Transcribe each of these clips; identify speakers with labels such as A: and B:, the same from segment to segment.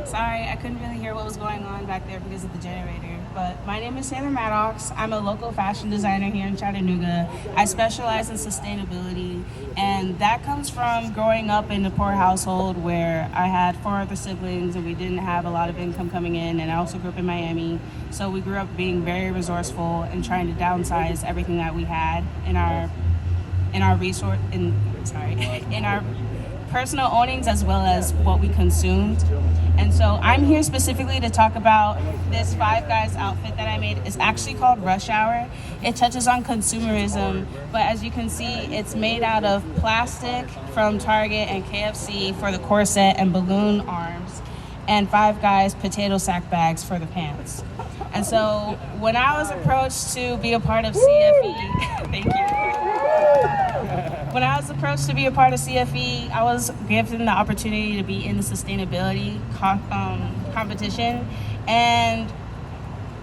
A: Sorry, I couldn't really hear what was going on back there because of the generator. But my name is Maddox. I'm a local fashion designer here in Chattanooga. I specialize in sustainability, and that comes from growing up in a poor household where I had 4 other siblings and we didn't have a lot of income coming in, and I also grew up in Miami. So we grew up being very resourceful and trying to downsize everything that we had in our in our personal ownings as well as what we consumed. And so I'm here specifically to talk about this Five Guys outfit that I made. It's actually called Rush Hour. It touches on consumerism, but as you can see, it's made out of plastic from Target and KFC for the corset and balloon arms, and Five Guys potato sack bags for the pants. And so when I was approached to be a part of CFE, thank you. When I was approached to be a part of CFE, I was given the opportunity to be in the sustainability competition. And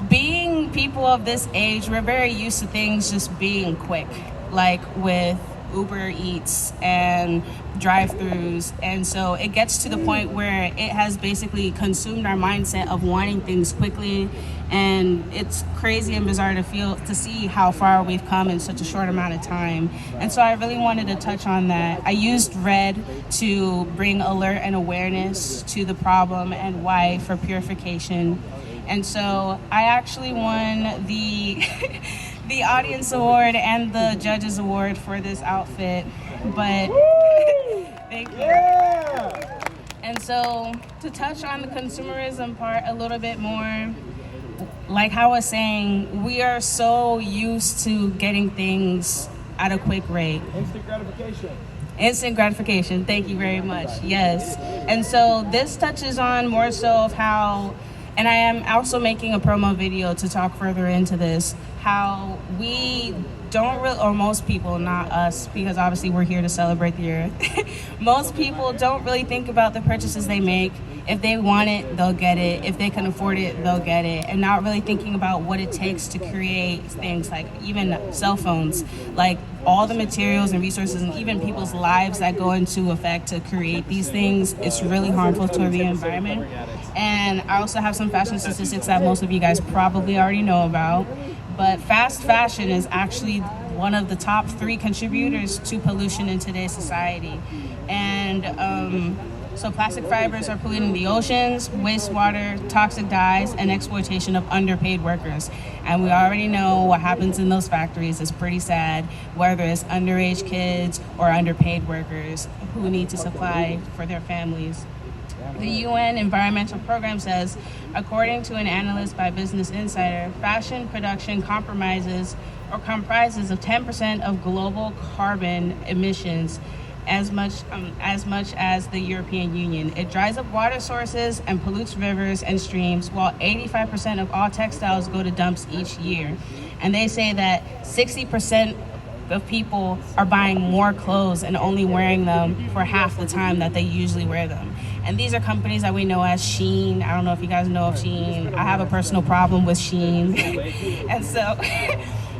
A: being people of this age, we're very used to things just being quick, like with Uber Eats and drive-thrus. And so it gets to the point where it has basically consumed our mindset of wanting things quickly. And it's crazy and bizarre to see how far we've come in such a short amount of time. And so I really wanted to touch on that. I used red to bring alert and awareness to the problem, and white for purification. And so I actually won the the audience award and the judges award for this outfit. But thank you. Yeah. And so to touch on the consumerism part a little bit more, like how I was saying, we are so used to getting things at a quick rate.
B: Instant gratification.
A: Instant gratification, thank you very much, yes. And so this touches on more so of how, and I am also making a promo video to talk further into this, how we don't really, or most people, not us, because obviously we're here to celebrate the earth. Most people don't really think about the purchases they make. If they want it, they'll get it. If they can afford it, they'll get it. And not really thinking about what it takes to create things like even cell phones, like all the materials and resources and even people's lives that go into effect to create these things. It's really harmful to the environment. And I also have some fashion statistics that most of you guys probably already know about. But fast fashion is actually one of the top 3 contributors to pollution in today's society. And so plastic fibers are polluting the oceans, wastewater, toxic dyes, and exploitation of underpaid workers. And we already know what happens in those factories is pretty sad, whether it's underage kids or underpaid workers who need to supply for their families. The UN Environmental Program says, according to an analyst by Business Insider, fashion production comprises of 10% of global carbon emissions, as much as the European Union. It dries up water sources and pollutes rivers and streams, while 85% of all textiles go to dumps each year. And they say that 60% of people are buying more clothes and only wearing them for half the time that they usually wear them. And these are companies that we know as Shein. I don't know if you guys know of Shein. I have a personal problem with Shein. And so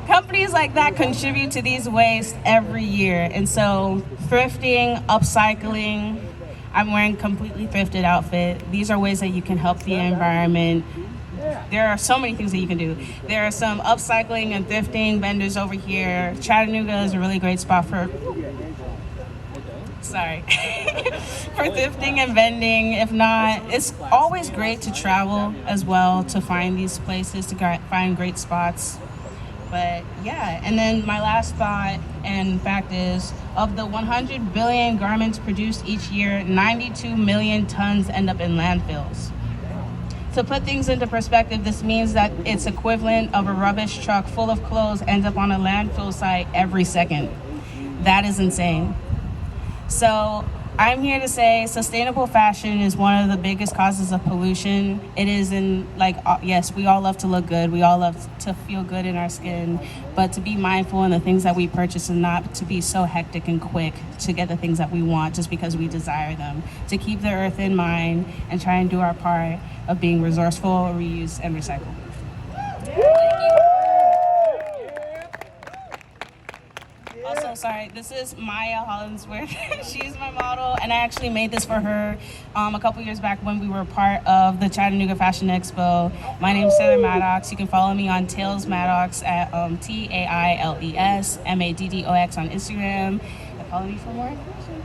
A: companies like that contribute to these wastes every year. And so thrifting, upcycling, I'm wearing a completely thrifted outfit. These are ways that you can help the environment. There are so many things that you can do. There are some upcycling and thrifting vendors over here. Chattanooga is a really great spot for thrifting and vending. If not, it's always great to travel as well to find these places, to find great spots. But yeah, and then my last thought and fact is, of the 100 billion garments produced each year, 92 million tons end up in landfills. To put things into perspective, this means that it's equivalent of a rubbish truck full of clothes ends up on a landfill site every second. That is insane. So I'm here to say sustainable fashion is one of the biggest causes of pollution. It is yes, we all love to look good. We all love to feel good in our skin, but to be mindful in the things that we purchase and not to be so hectic and quick to get the things that we want just because we desire them. To keep the earth in mind and try and do our part of being resourceful, reuse, and recycle. Thank you. Also, sorry. This is Mya Hollingsworth. She's my model, and I actually made this for her a couple years back when we were part of the Chattanooga Fashion Expo. My name's Maddox. You can follow me on Tails Maddox at TAILES MADDOX on Instagram. And follow me for more information.